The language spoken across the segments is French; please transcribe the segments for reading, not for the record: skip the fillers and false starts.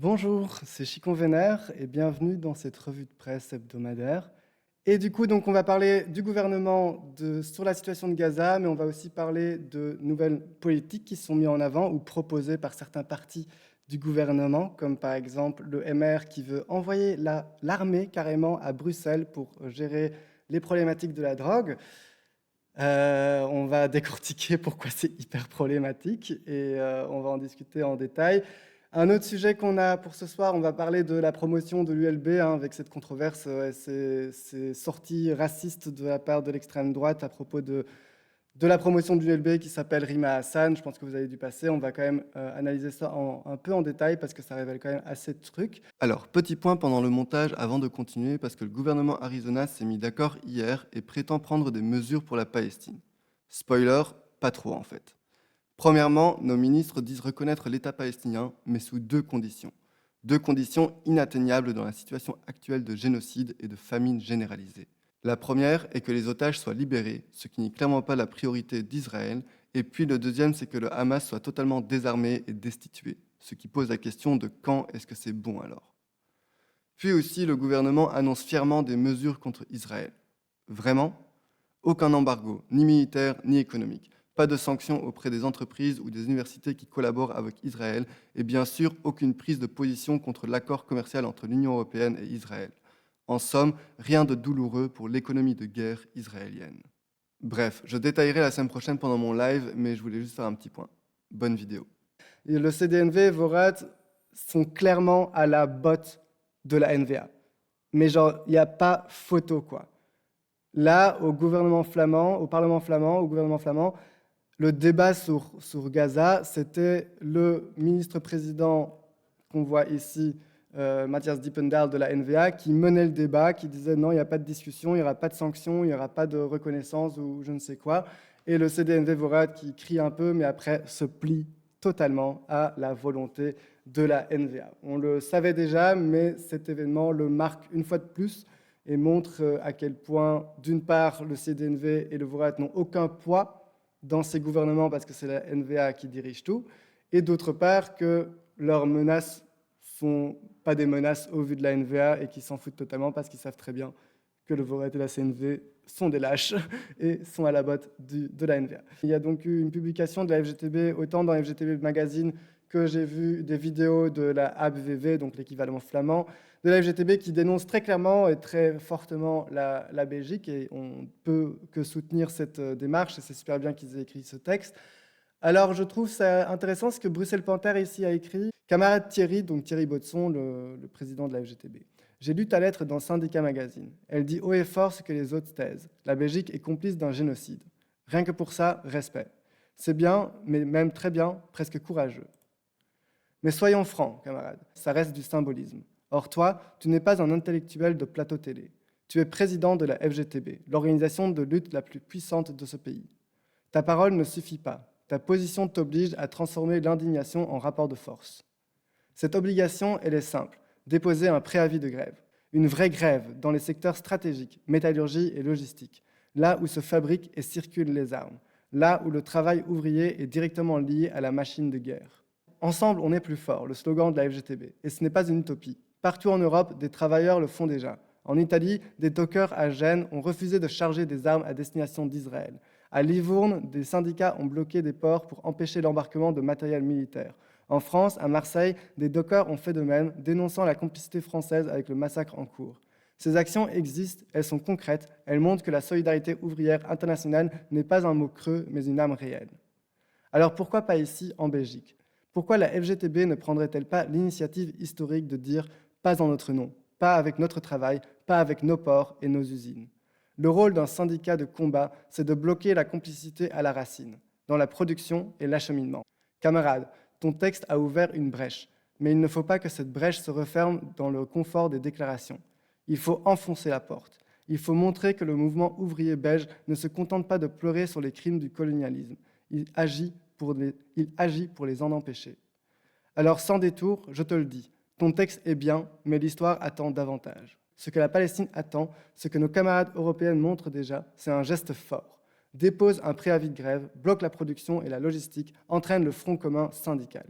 Bonjour, c'est Chicon Vénère et bienvenue dans cette revue de presse hebdomadaire. Et du coup, donc, on va parler du gouvernement sur la situation de Gaza, mais on va aussi parler de nouvelles politiques qui sont mises en avant ou proposées par certains partis du gouvernement, comme par exemple le MR qui veut envoyer l'armée carrément à Bruxelles pour gérer les problématiques de la drogue. On va décortiquer pourquoi c'est hyper problématique et on va en discuter en détail. Un autre sujet qu'on a pour ce soir, on va parler de la promotion de l'ULB avec cette controverse, ces sorties racistes de la part de l'extrême droite à propos de la promotion de l'ULB qui s'appelle Rima Hassan. Je pense que vous avez dû passer. On va quand même analyser ça un peu en détail parce que ça révèle quand même assez de trucs. Alors, petit point pendant le montage avant de continuer parce que le gouvernement Arizona s'est mis d'accord hier et prétend prendre des mesures pour la Palestine. Spoiler, pas trop en fait. Premièrement, nos ministres disent reconnaître l'État palestinien, mais sous deux conditions. Deux conditions inatteignables dans la situation actuelle de génocide et de famine généralisée. La première est que les otages soient libérés, ce qui n'est clairement pas la priorité d'Israël, et puis le deuxième, c'est que le Hamas soit totalement désarmé et destitué, ce qui pose la question de quand est-ce que c'est bon alors. Puis aussi, le gouvernement annonce fièrement des mesures contre Israël. Vraiment ? Aucun embargo, ni militaire, ni économique. Pas de sanctions auprès des entreprises ou des universités qui collaborent avec Israël, et bien sûr, aucune prise de position contre l'accord commercial entre l'Union européenne et Israël. En somme, rien de douloureux pour l'économie de guerre israélienne. Bref, je détaillerai la semaine prochaine pendant mon live, mais je voulais juste faire un petit point. Bonne vidéo. Et le CDNV et Vorat sont clairement à la botte de la NVA. Mais genre, il n'y a pas photo, quoi. Là, au gouvernement flamand, au Parlement flamand, au gouvernement flamand, le débat sur Gaza, c'était le ministre-président qu'on voit ici, Matthias Diependahl de la NVA, qui menait le débat, qui disait non, il n'y a pas de discussion, il n'y aura pas de sanctions, il n'y aura pas de reconnaissance ou je ne sais quoi. Et le CDNV Vorat qui crie un peu, mais après se plie totalement à la volonté de la NVA. On le savait déjà, mais cet événement le marque une fois de plus et montre à quel point, d'une part, le CDNV et le Vorat n'ont aucun poids dans ces gouvernements parce que c'est la NVA qui dirige tout, et d'autre part que leurs menaces sont pas des menaces au vu de la NVA et qu'ils s'en foutent totalement parce qu'ils savent très bien que le Vorat et la CNV sont des lâches et sont à la botte de la NVA. Il y a donc eu une publication de la FGTB, autant dans FGTB Magazine que j'ai vu des vidéos de la ABVV, donc l'équivalent flamand, de la FGTB qui dénonce très clairement et très fortement la Belgique, et on ne peut que soutenir cette démarche, et c'est super bien qu'ils aient écrit ce texte. Alors je trouve ça intéressant ce que Bruxelles Panther ici a écrit. Camarade Thierry, donc Thierry Baudson, le président de la FGTB. J'ai lu ta lettre dans Syndicat Magazine. Elle dit haut et fort ce que les autres taisent. La Belgique est complice d'un génocide. Rien que pour ça, respect. C'est bien, mais même très bien, presque courageux. Mais soyons francs, camarades, ça reste du symbolisme. Or toi, tu n'es pas un intellectuel de plateau télé. Tu es président de la FGTB, l'organisation de lutte la plus puissante de ce pays. Ta parole ne suffit pas. Ta position t'oblige à transformer l'indignation en rapport de force. Cette obligation, elle est simple. Déposer un préavis de grève. Une vraie grève dans les secteurs stratégiques, métallurgie et logistique, là où se fabriquent et circulent les armes, là où le travail ouvrier est directement lié à la machine de guerre. Ensemble, on est plus fort, le slogan de la FGTB. Et ce n'est pas une utopie. Partout en Europe, des travailleurs le font déjà. En Italie, des dockers à Gênes ont refusé de charger des armes à destination d'Israël. À Livourne, des syndicats ont bloqué des ports pour empêcher l'embarquement de matériel militaire. En France, à Marseille, des dockers ont fait de même, dénonçant la complicité française avec le massacre en cours. Ces actions existent, elles sont concrètes, elles montrent que la solidarité ouvrière internationale n'est pas un mot creux, mais une âme réelle. Alors pourquoi pas ici, en Belgique ? Pourquoi la FGTB ne prendrait-elle pas l'initiative historique de dire « pas en notre nom, pas avec notre travail, pas avec nos ports et nos usines ». Le rôle d'un syndicat de combat, c'est de bloquer la complicité à la racine, dans la production et l'acheminement. Camarades, ton texte a ouvert une brèche, mais il ne faut pas que cette brèche se referme dans le confort des déclarations. Il faut enfoncer la porte. Il faut montrer que le mouvement ouvrier belge ne se contente pas de pleurer sur les crimes du colonialisme. Il agit pour les en empêcher. Alors, sans détour, je te le dis, ton texte est bien, mais l'histoire attend davantage. Ce que la Palestine attend, ce que nos camarades européennes montrent déjà, c'est un geste fort. Dépose un préavis de grève, bloque la production et la logistique, entraîne le front commun syndical.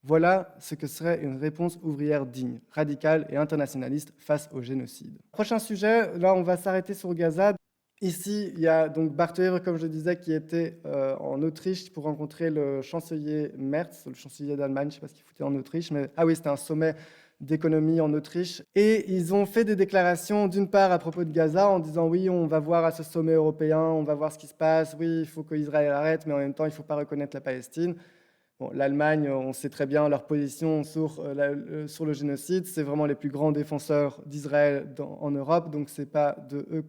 Voilà ce que serait une réponse ouvrière digne, radicale et internationaliste face au génocide. Prochain sujet, là on va s'arrêter sur Gaza. Ici, il y a donc Bart Wever, comme je le disais, qui était en Autriche pour rencontrer le chancelier Merz, le chancelier d'Allemagne, je ne sais pas ce qu'il foutait en Autriche, mais ah oui, c'était un sommet d'économie en Autriche. Et ils ont fait des déclarations, d'une part à propos de Gaza, en disant oui, on va voir à ce sommet européen, on va voir ce qui se passe, oui, il faut qu'Israël arrête, mais en même temps, il ne faut pas reconnaître la Palestine. Bon, l'Allemagne, on sait très bien leur position sur le génocide. C'est vraiment les plus grands défenseurs d'Israël en Europe, donc ce n'est pas de eux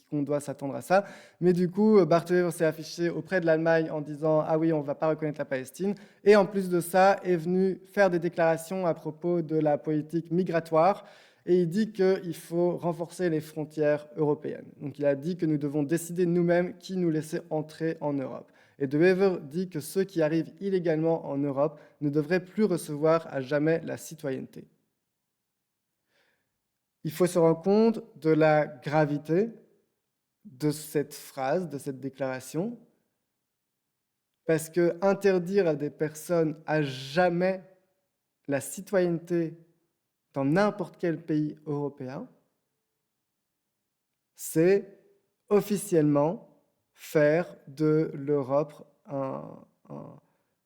qu'on doit s'attendre à ça. Mais du coup, Bart Wever s'est affiché auprès de l'Allemagne en disant « Ah oui, on ne va pas reconnaître la Palestine ». Et en plus de ça, est venu faire des déclarations à propos de la politique migratoire. Et il dit qu'il faut renforcer les frontières européennes. Donc il a dit que nous devons décider nous-mêmes qui nous laisser entrer en Europe. Et De Wever dit que ceux qui arrivent illégalement en Europe ne devraient plus recevoir à jamais la citoyenneté. Il faut se rendre compte de la gravité de cette phrase, de cette déclaration, parce que interdire à des personnes à jamais la citoyenneté dans n'importe quel pays européen, c'est officiellement faire de l'Europe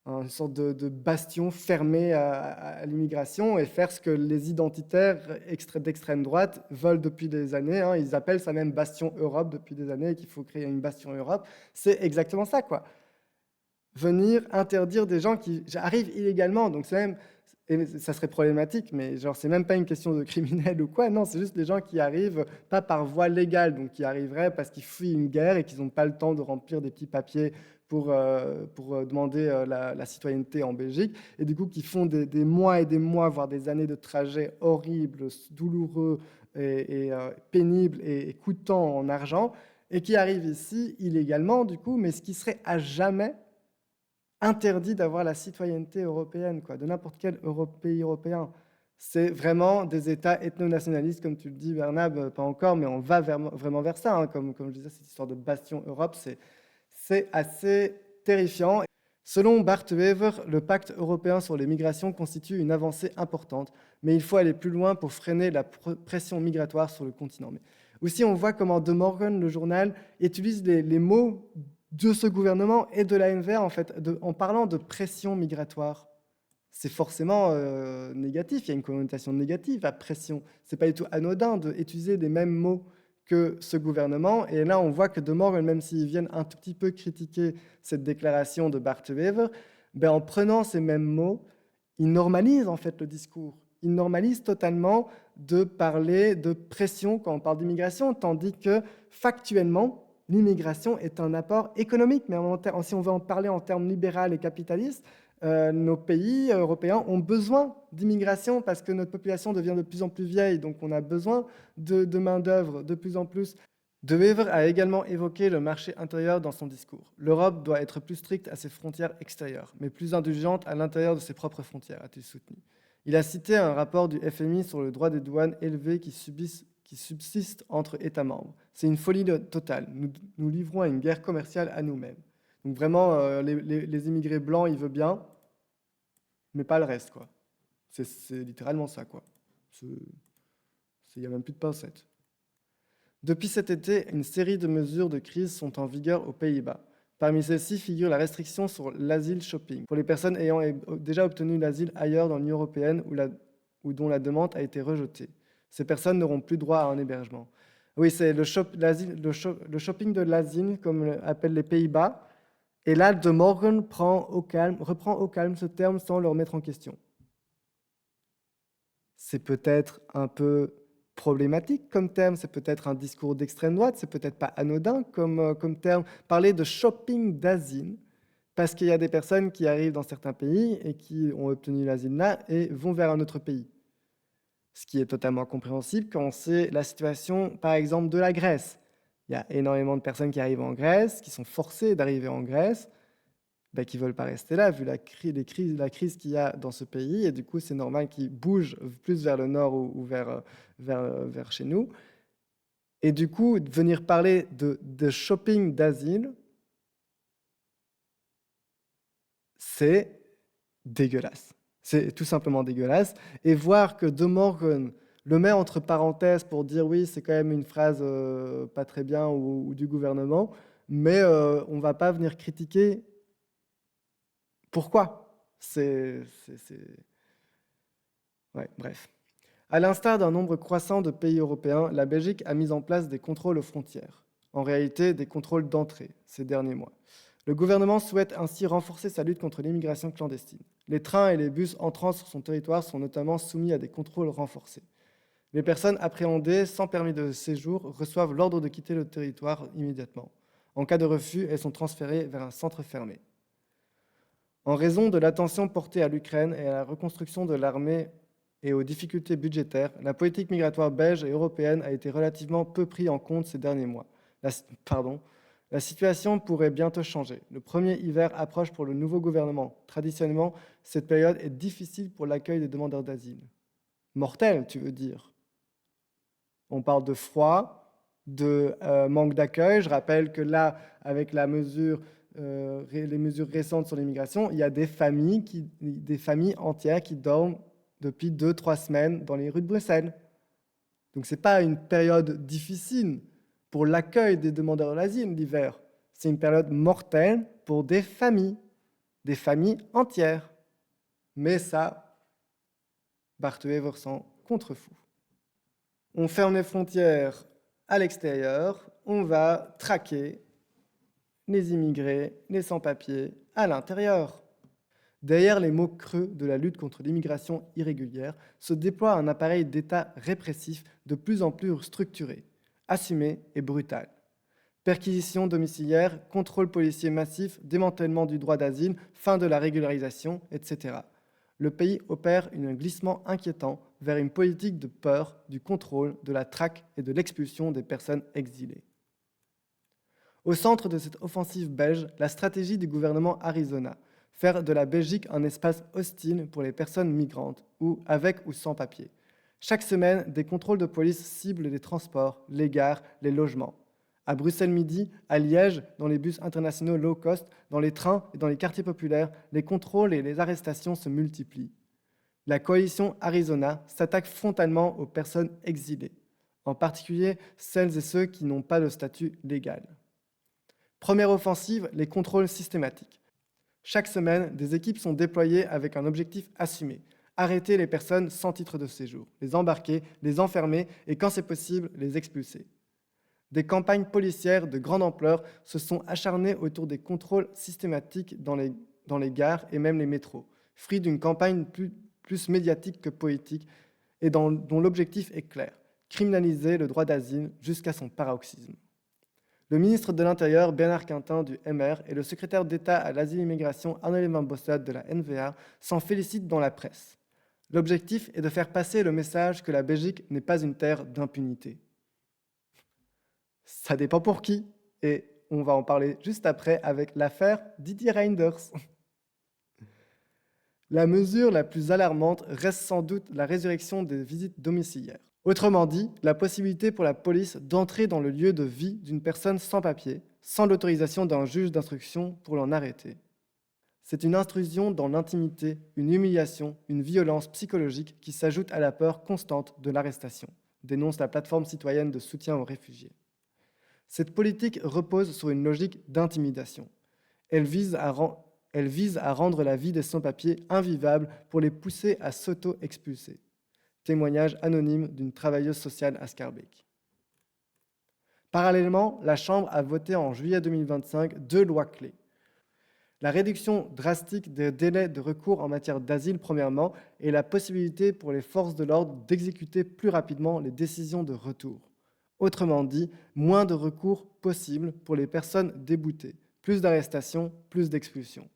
une sorte de bastion fermé à l'immigration et faire ce que les identitaires d'extrême droite veulent depuis des années. Hein. Ils appellent ça même bastion Europe depuis des années, qu'il faut créer une bastion Europe. C'est exactement ça, quoi. Venir interdire des gens qui arrivent illégalement, donc c'est même... Et ça serait problématique, mais genre c'est même pas une question de criminels ou quoi, non, c'est juste des gens qui arrivent pas par voie légale, donc qui arriveraient parce qu'ils fuient une guerre et qu'ils n'ont pas le temps de remplir des petits papiers pour demander la citoyenneté en Belgique, et du coup qui font des mois et des mois, voire des années de trajets horribles, douloureux et pénibles et coûtants en argent, et qui arrivent ici illégalement du coup, mais ce qui serait à jamais interdit d'avoir la citoyenneté européenne, quoi, de n'importe quel pays européen. C'est vraiment des États ethno-nationalistes, comme tu le dis, Bernab, pas encore, mais on va vraiment vers ça. Hein, comme je disais, cette histoire de bastion Europe, c'est assez terrifiant. Selon Bart Wever, le pacte européen sur les migrations constitue une avancée importante, mais il faut aller plus loin pour freiner la pression migratoire sur le continent. Mais aussi, on voit comment De Morgan, le journal, utilise les mots de ce gouvernement et de l'ANVR, en fait, en parlant de pression migratoire. C'est forcément négatif, il y a une connotation négative à pression. Ce n'est pas du tout anodin d'utiliser les mêmes mots que ce gouvernement. Et là, on voit que De Morgan, même s'ils viennent un tout petit peu critiquer cette déclaration de Bart Wever, ben, en prenant ces mêmes mots, ils normalisent en fait le discours. Ils normalisent totalement de parler de pression quand on parle d'immigration, tandis que factuellement, l'immigration est un apport économique, mais si on veut en parler en termes libéral et capitalistes, nos pays européens ont besoin d'immigration parce que notre population devient de plus en plus vieille, donc on a besoin de main-d'œuvre de plus en plus. De Wever a également évoqué le marché intérieur dans son discours. L'Europe doit être plus stricte à ses frontières extérieures, mais plus indulgente à l'intérieur de ses propres frontières, a-t-il soutenu. Il a cité un rapport du FMI sur le droit des douanes élevé qui subsiste entre États membres. C'est une folie totale. Nous livrons à une guerre commerciale à nous-mêmes. Donc vraiment, les immigrés blancs, ils veulent bien, mais pas le reste, quoi. C'est littéralement ça, quoi. Il n'y a même plus de pincettes. Depuis cet été, une série de mesures de crise sont en vigueur aux Pays-Bas. Parmi celles-ci figure la restriction sur l'asile shopping pour les personnes ayant déjà obtenu l'asile ailleurs dans l'Union européenne ou dont la demande a été rejetée. Ces personnes n'auront plus droit à un hébergement. Oui, c'est le shopping de l'asile, comme appellent les Pays-Bas. Et là, De Morgan reprend au calme ce terme sans le remettre en question. C'est peut-être un peu problématique comme terme, c'est peut-être un discours d'extrême droite, c'est peut-être pas anodin comme terme. Parler de shopping d'asile, parce qu'il y a des personnes qui arrivent dans certains pays et qui ont obtenu l'asile là et vont vers un autre pays. Ce qui est totalement compréhensible quand on sait la situation, par exemple, de la Grèce. Il y a énormément de personnes qui arrivent en Grèce, qui sont forcées d'arriver en Grèce, qui ne veulent pas rester là, vu la crise qu'il y a dans ce pays. Et du coup, c'est normal qu'ils bougent plus vers le nord ou vers chez nous. Et du coup, venir parler de shopping d'asile, c'est dégueulasse. C'est tout simplement dégueulasse. Et voir que De Morgan le met entre parenthèses pour dire oui, c'est quand même une phrase pas très bien ou du gouvernement, mais on ne va pas venir critiquer pourquoi. Ouais, bref. À l'instar d'un nombre croissant de pays européens, la Belgique a mis en place des contrôles aux frontières. En réalité, des contrôles d'entrée ces derniers mois. Le gouvernement souhaite ainsi renforcer sa lutte contre l'immigration clandestine. Les trains et les bus entrant sur son territoire sont notamment soumis à des contrôles renforcés. Les personnes appréhendées sans permis de séjour reçoivent l'ordre de quitter le territoire immédiatement. En cas de refus, elles sont transférées vers un centre fermé. En raison de l'attention portée à l'Ukraine et à la reconstruction de l'armée et aux difficultés budgétaires, la politique migratoire belge et européenne a été relativement peu prise en compte ces derniers mois. La situation pourrait bientôt changer. Le premier hiver approche pour le nouveau gouvernement. Traditionnellement, cette période est difficile pour l'accueil des demandeurs d'asile. Mortel, tu veux dire? On parle de froid, de manque d'accueil. Je rappelle que là, avec les mesures récentes sur l'immigration, il y a des familles entières qui dorment depuis 2-3 semaines dans les rues de Bruxelles. Donc ce n'est pas une période difficile pour l'accueil des demandeurs d'asile l'hiver. C'est une période mortelle pour des familles entières. Mais ça, Bart Eversson contrefou. On ferme les frontières à l'extérieur, on va traquer les immigrés, les sans-papiers à l'intérieur. Derrière les mots creux de la lutte contre l'immigration irrégulière se déploie un appareil d'État répressif de plus en plus structuré, assumé et brutal. Perquisitions domiciliaires, contrôle policier massif, démantèlement du droit d'asile, fin de la régularisation, etc. Le pays opère un glissement inquiétant vers une politique de peur, du contrôle, de la traque et de l'expulsion des personnes exilées. Au centre de cette offensive belge, la stratégie du gouvernement Arizona, faire de la Belgique un espace hostile pour les personnes migrantes, ou avec ou sans papier. Chaque semaine, des contrôles de police ciblent les transports, les gares, les logements. À Bruxelles-Midi, à Liège, dans les bus internationaux low cost, dans les trains et dans les quartiers populaires, les contrôles et les arrestations se multiplient. La coalition Arizona s'attaque frontalement aux personnes exilées, en particulier celles et ceux qui n'ont pas de statut légal. Première offensive, les contrôles systématiques. Chaque semaine, des équipes sont déployées avec un objectif assumé: arrêter les personnes sans titre de séjour, les embarquer, les enfermer et, quand c'est possible, les expulser. Des campagnes policières de grande ampleur se sont acharnées autour des contrôles systématiques dans les gares et même les métros, fruit d'une campagne plus médiatique que politique et dont l'objectif est clair: criminaliser le droit d'asile jusqu'à son paroxysme. Le ministre de l'Intérieur, Bernard Quintin, du MR, et le secrétaire d'État à l'Asile et l'immigration, Anne-Hélène Van Bossade, de la NVA, s'en félicitent dans la presse. L'objectif est de faire passer le message que la Belgique n'est pas une terre d'impunité. Ça dépend pour qui, et on va en parler juste après avec l'affaire Didier Reynders. La mesure la plus alarmante reste sans doute la résurrection des visites domiciliaires. Autrement dit, la possibilité pour la police d'entrer dans le lieu de vie d'une personne sans papier, sans l'autorisation d'un juge d'instruction pour l'en arrêter. C'est une intrusion dans l'intimité, une humiliation, une violence psychologique qui s'ajoute à la peur constante de l'arrestation, dénonce la plateforme citoyenne de soutien aux réfugiés. Cette politique repose sur une logique d'intimidation. Elle vise à rendre la vie des sans-papiers invivable pour les pousser à s'auto-expulser. Témoignage anonyme d'une travailleuse sociale à Schaerbeek. Parallèlement, la Chambre a voté en juillet 2025 2 lois clés. La réduction drastique des délais de recours en matière d'asile, premièrement, et la possibilité pour les forces de l'ordre d'exécuter plus rapidement les décisions de retour. Autrement dit, moins de recours possibles pour les personnes déboutées, plus d'arrestations, plus d'expulsions.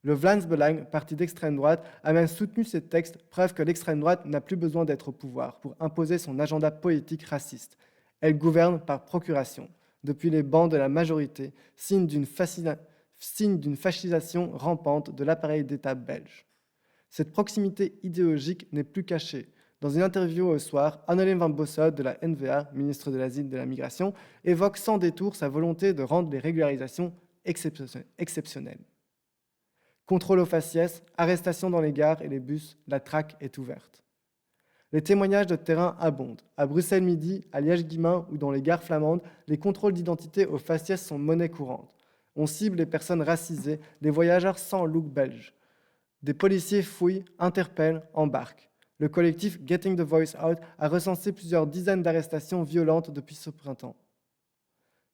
Le Vlaams-Belang, parti d'extrême droite, a même soutenu ces textes, preuve que l'extrême droite n'a plus besoin d'être au pouvoir pour imposer son agenda politique raciste. Elle gouverne par procuration, depuis les bancs de la majorité, signe d'une fascisation rampante de l'appareil d'État belge. Cette proximité idéologique n'est plus cachée. Dans une interview au soir, Anne-Hélène Van Bossade de la NVA, ministre de l'Asile et de la Migration, évoque sans détour sa volonté de rendre les régularisations exceptionnelles. Contrôle aux faciès, arrestation dans les gares et les bus, la traque est ouverte. Les témoignages de terrain abondent. À Bruxelles-Midi, à Liège-Guillemins ou dans les gares flamandes, les contrôles d'identité aux faciès sont monnaie courante. On cible les personnes racisées, les voyageurs sans look belge. Des policiers fouillent, interpellent, embarquent. Le collectif Getting the Voice Out a recensé plusieurs dizaines d'arrestations violentes depuis ce printemps.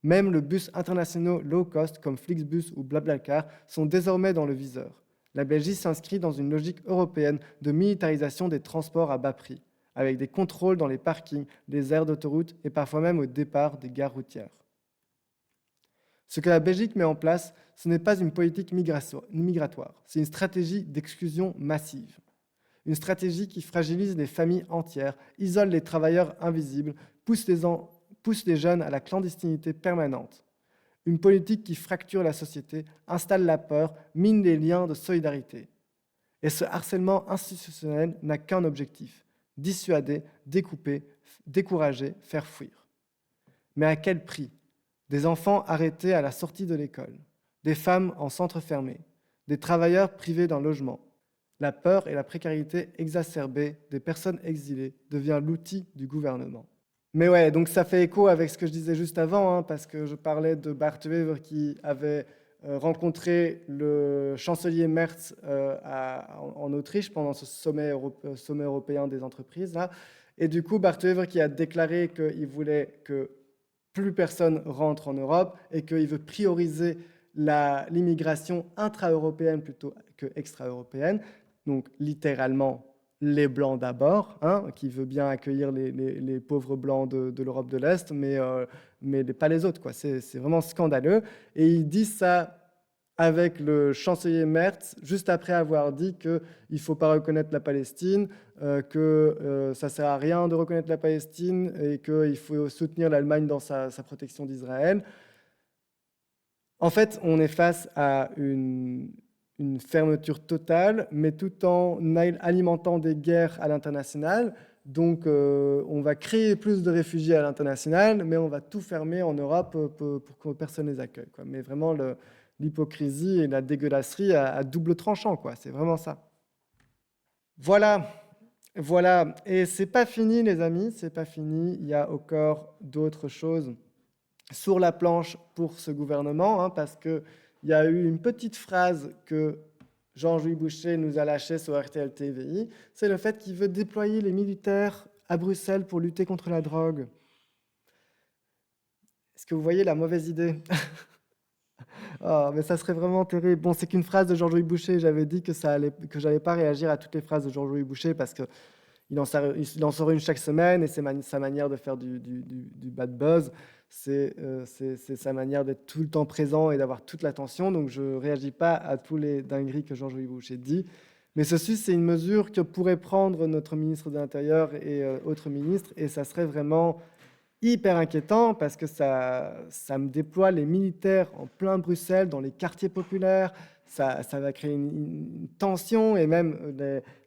Même le bus internationaux low cost comme Flixbus ou Blablacar sont désormais dans le viseur. La Belgique s'inscrit dans une logique européenne de militarisation des transports à bas prix, avec des contrôles dans les parkings, les aires d'autoroute et parfois même au départ des gares routières. Ce que la Belgique met en place, ce n'est pas une politique migratoire, c'est une stratégie d'exclusion massive. Une stratégie qui fragilise les familles entières, isole les travailleurs invisibles, pousse les jeunes à la clandestinité permanente. Une politique qui fracture la société, installe la peur, mine les liens de solidarité. Et ce harcèlement institutionnel n'a qu'un objectif, dissuader, découper, décourager, faire fuir. Mais à quel prix ? Des enfants arrêtés à la sortie de l'école, des femmes en centre fermé, des travailleurs privés d'un logement. La peur et la précarité exacerbée des personnes exilées devient l'outil du gouvernement. Mais ouais, donc ça fait écho avec ce que je disais juste avant, parce que je parlais de Bart Wever qui avait rencontré le chancelier Merz en Autriche pendant ce sommet européen des entreprises. Là. Et du coup, Bart Wever qui a déclaré qu'il voulait que plus personne rentre en Europe et qu'il veut prioriser l'immigration intra-européenne plutôt que extra-européenne. Donc littéralement les Blancs d'abord, qui veut bien accueillir les pauvres Blancs de l'Europe de l'Est, mais pas les autres, quoi. C'est vraiment scandaleux. Et il dit ça avec le chancelier Merz, juste après avoir dit qu'il ne faut pas reconnaître la Palestine, que ça ne sert à rien de reconnaître la Palestine et qu'il faut soutenir l'Allemagne dans sa protection d'Israël. En fait, on est face à une fermeture totale, mais tout en alimentant des guerres à l'international. Donc, on va créer plus de réfugiés à l'international, mais on va tout fermer en Europe pour que personne ne les accueille, quoi. Mais vraiment, l'hypocrisie et la dégueulasserie à double tranchant, quoi. C'est vraiment ça. Voilà. Et c'est pas fini, les amis, c'est pas fini. Il y a encore d'autres choses sur la planche pour ce gouvernement, parce qu'il y a eu une petite phrase que Jean-Louis Boucher nous a lâchée sur RTL TVI, c'est le fait qu'il veut déployer les militaires à Bruxelles pour lutter contre la drogue. Est-ce que vous voyez la mauvaise idée ? Oh, mais ça serait vraiment terrible. Bon, c'est qu'une phrase de Jean-Louis Boucher. J'avais dit que j'allais pas réagir à toutes les phrases de Jean-Louis Boucher parce qu'il en sort une chaque semaine et c'est sa manière de faire du bad buzz. C'est sa manière d'être tout le temps présent et d'avoir toute l'attention. Donc, je ne réagis pas à tous les dingueries que Jean-Louis Boucher dit. Mais ceci, c'est une mesure que pourrait prendre notre ministre de l'Intérieur et autres ministres. Et ça serait vraiment hyper inquiétant parce que ça me déploie les militaires en plein Bruxelles, dans les quartiers populaires. Ça va créer une tension et même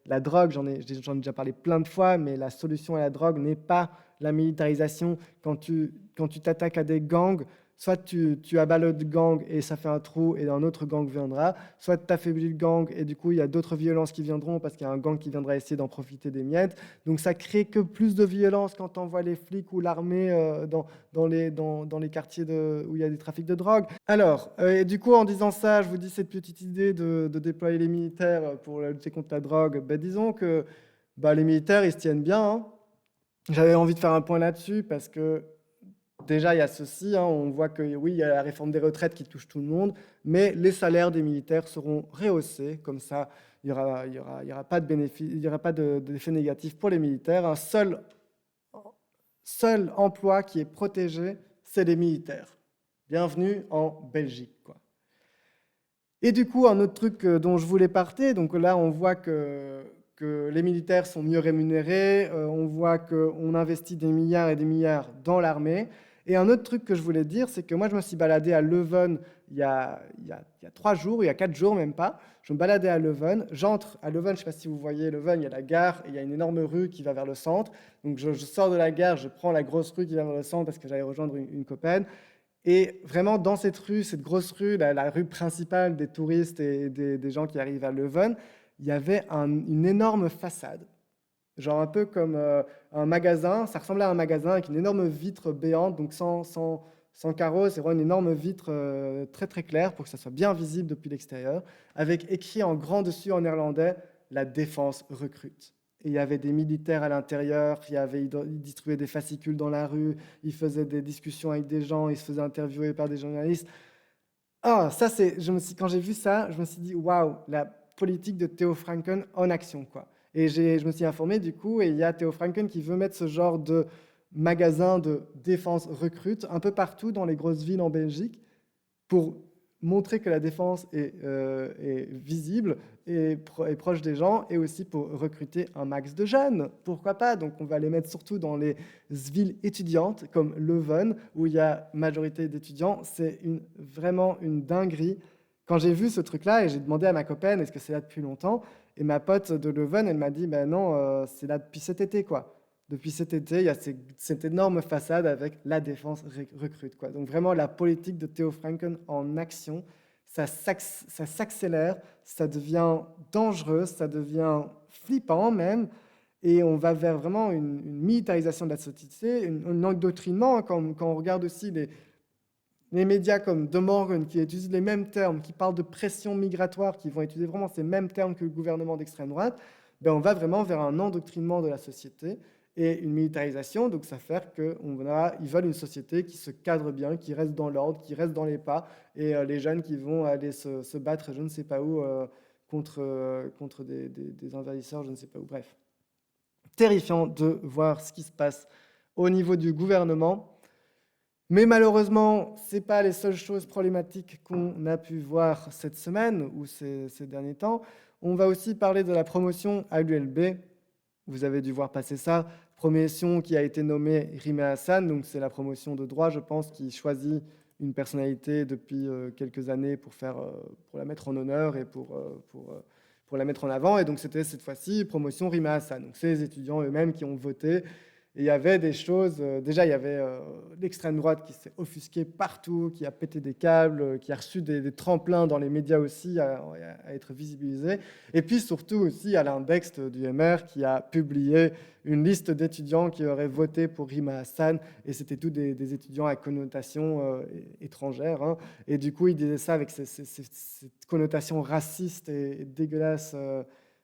la drogue, j'en ai déjà parlé plein de fois, mais la solution à la drogue n'est pas la militarisation. Quand tu t'attaques à des gangs, soit tu abats le gang et ça fait un trou et un autre gang viendra, soit tu affaiblis le gang et du coup il y a d'autres violences qui viendront parce qu'il y a un gang qui viendra essayer d'en profiter des miettes. Donc ça crée que plus de violence quand on voit les flics ou l'armée dans les quartiers où il y a des trafics de drogue. Alors, et du coup en disant ça, je vous dis cette petite idée de déployer les militaires pour lutter contre la drogue. Disons que les militaires ils se tiennent bien. J'avais envie de faire un point là-dessus parce que déjà, il y a ceci, on voit que oui, il y a la réforme des retraites qui touche tout le monde, mais les salaires des militaires seront rehaussés, comme ça, il n'y aura pas de bénéfice, il n'y aura pas d'effet négatif pour les militaires. Un seul emploi qui est protégé, c'est les militaires. Bienvenue en Belgique, quoi. Et du coup, un autre truc dont je voulais parler, donc là, on voit que les militaires sont mieux rémunérés, on voit qu'on investit des milliards et des milliards dans l'armée. Et un autre truc que je voulais dire, c'est que moi, je me suis baladé à Leuven il y a 3 jours, il y a 4 jours même pas. Je me baladais à Leuven. J'entre à Leuven, je ne sais pas si vous voyez Leuven, il y a la gare et il y a une énorme rue qui va vers le centre. Donc je sors de la gare, je prends la grosse rue qui va vers le centre parce que j'allais rejoindre une copaine. Et vraiment, dans cette rue, cette grosse rue, la rue principale des touristes et des gens qui arrivent à Leuven, il y avait une énorme façade, genre un peu comme un magasin. Ça ressemblait à un magasin avec une énorme vitre béante, donc sans carreaux. C'est vraiment une énorme vitre très très claire pour que ça soit bien visible depuis l'extérieur, avec écrit en grand dessus en néerlandais « La défense recrute ». Et il y avait des militaires à l'intérieur, ils distribuaient des fascicules dans la rue, ils faisaient des discussions avec des gens, ils se faisaient interviewer par des journalistes. Ah, ça c'est, quand j'ai vu ça, je me suis dit waouh, la politique de Theo Franken en action, quoi. Et je me suis informé du coup, et il y a Theo Franken qui veut mettre ce genre de magasin de défense recrute un peu partout dans les grosses villes en Belgique pour montrer que la défense est visible et proche des gens, et aussi pour recruter un max de jeunes. Pourquoi pas? Donc on va les mettre surtout dans les villes étudiantes comme Leuven, où il y a majorité d'étudiants. C'est vraiment une dinguerie. Quand j'ai vu ce truc-là, et j'ai demandé à ma copaine, est-ce que c'est là depuis longtemps? Et ma pote de Leuven, elle m'a dit, ben non, c'est là depuis cet été, quoi. Depuis cet été, il y a cette énorme façade avec la défense recrute, quoi. Donc vraiment, la politique de Theo Franken en action, ça s'accélère, ça devient dangereux, ça devient flippant même, et on va vers vraiment une militarisation de la société, un endoctrinement. Quand on regarde aussi les médias comme De Morgan, qui utilisent les mêmes termes, qui parlent de pression migratoire, qui vont utiliser vraiment ces mêmes termes que le gouvernement d'extrême droite, ben on va vraiment vers un endoctrinement de la société et une militarisation. Donc ça fait qu'ils veulent une société qui se cadre bien, qui reste dans l'ordre, qui reste dans les pas, et les jeunes qui vont aller se battre je ne sais pas où contre des envahisseurs, je ne sais pas où. Bref, terrifiant de voir ce qui se passe au niveau du gouvernement. Mais malheureusement, ce n'est pas les seules choses problématiques qu'on a pu voir cette semaine ou ces derniers temps. On va aussi parler de la promotion à l'ULB. Vous avez dû voir passer ça. Promotion qui a été nommée Rima Hassan. Donc c'est la promotion de droit, je pense, qui choisit une personnalité depuis quelques années pour la mettre en honneur et pour la mettre en avant. Et donc c'était cette fois-ci promotion Rima Hassan. Donc c'est les étudiants eux-mêmes qui ont voté. Et il y avait des choses, déjà il y avait l'extrême droite qui s'est offusquée partout, qui a pété des câbles, qui a reçu des tremplins dans les médias aussi à être visibilisé. Et puis surtout aussi Alain Dext du MR qui a publié une liste d'étudiants qui auraient voté pour Rima Hassan, et c'était tous des étudiants à connotation étrangère. Hein. Et du coup il disait ça avec cette connotation raciste et dégueulasse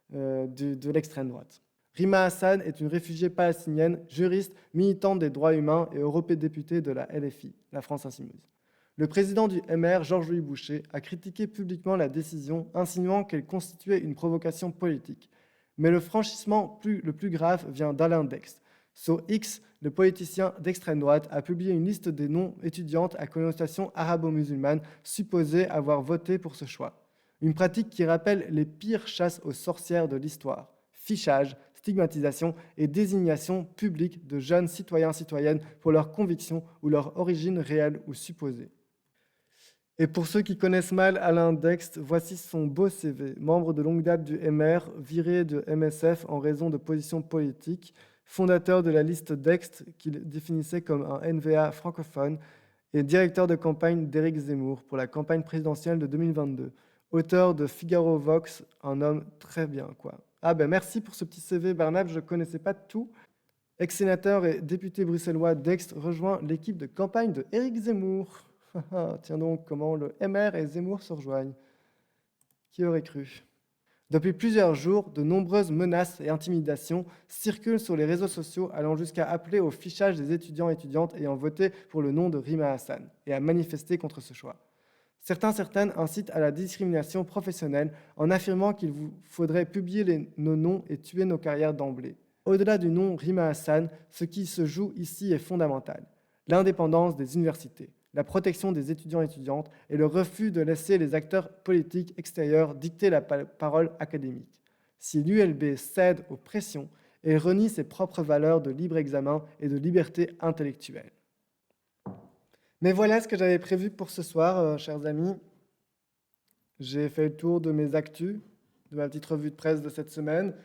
de l'extrême droite. Rima Hassan est une réfugiée palestinienne, juriste, militante des droits humains et eurodéputée de la LFI, la France Insoumise. Le président du MR, Georges-Louis Boucher, a critiqué publiquement la décision, insinuant qu'elle constituait une provocation politique. Mais le franchissement le plus grave vient d'Alain Dext. Sur X, le politicien d'extrême droite a publié une liste des noms étudiantes à connotation arabo-musulmane supposées avoir voté pour ce choix. Une pratique qui rappelle les pires chasses aux sorcières de l'histoire. Fichage, stigmatisation et désignation publique de jeunes citoyens-citoyennes pour leurs convictions ou leur origine réelle ou supposée. Et pour ceux qui connaissent mal Alain Dext, voici son beau CV. Membre de longue date du MR, viré de MSF en raison de positions politiques, fondateur de la liste Dext qu'il définissait comme un NVA francophone et directeur de campagne d'Éric Zemmour pour la campagne présidentielle de 2022. Auteur de Figaro Vox, un homme très bien, quoi. Ah ben merci pour ce petit CV, Barnab, je ne connaissais pas tout. Ex-sénateur et député bruxellois, Dext rejoint l'équipe de campagne de Éric Zemmour. Tiens donc, comment le MR et Zemmour se rejoignent. Qui aurait cru? Depuis plusieurs jours, de nombreuses menaces et intimidations circulent sur les réseaux sociaux, allant jusqu'à appeler au fichage des étudiants et étudiantes ayant voté pour le nom de Rima Hassan et à manifester contre ce choix. Certaines incitent à la discrimination professionnelle en affirmant qu'il vous faudrait publier nos noms et tuer nos carrières d'emblée. Au-delà du nom Rima Hassan, ce qui se joue ici est fondamental. L'indépendance des universités, la protection des étudiants et étudiantes et le refus de laisser les acteurs politiques extérieurs dicter la parole académique. Si l'ULB cède aux pressions, elle renie ses propres valeurs de libre examen et de liberté intellectuelle. Mais voilà ce que j'avais prévu pour ce soir, chers amis. J'ai fait le tour de mes actus, de ma petite revue de presse de cette semaine.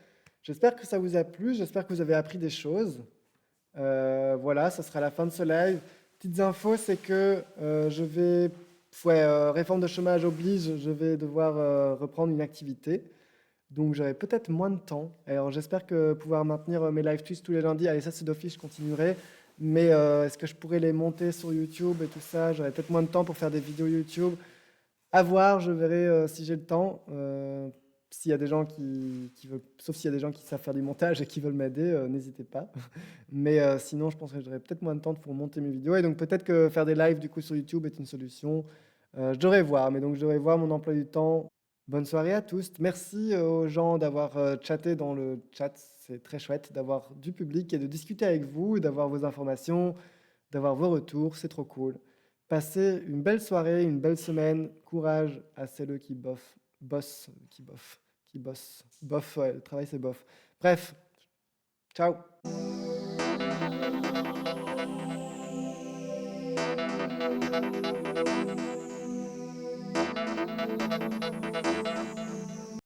J'espère que ça vous a plu, j'espère que vous avez appris des choses. Voilà, ça sera la fin de ce live. petites infos, c'est que je vais, ouais, réforme de chômage oblige, je vais devoir reprendre une activité. Donc j'aurai peut-être moins de temps. Alors j'espère que pouvoir maintenir mes live Twitch tous les lundis, allez ça c'est d'office, je continuerai. Mais est-ce que je pourrais les monter sur YouTube et tout ça? J'aurai peut-être moins de temps pour faire des vidéos YouTube. À voir, je verrai si j'ai le temps. S'il y a des gens qui veulent, sauf s'il y a des gens qui savent faire du montage et qui veulent m'aider, n'hésitez pas. Mais sinon, je pense que j'aurai peut-être moins de temps pour monter mes vidéos. Et donc peut-être que faire des lives du coup sur YouTube est une solution. Je devrais voir, mais donc je devrais voir mon emploi du temps. Bonne soirée à tous. Merci aux gens d'avoir chatté dans le chat. C'est très chouette d'avoir du public et de discuter avec vous, d'avoir vos informations, d'avoir vos retours. C'est trop cool. Passez une belle soirée, une belle semaine. Courage à celles qui bossent. Bof, ouais, le travail c'est bof. Bref, ciao.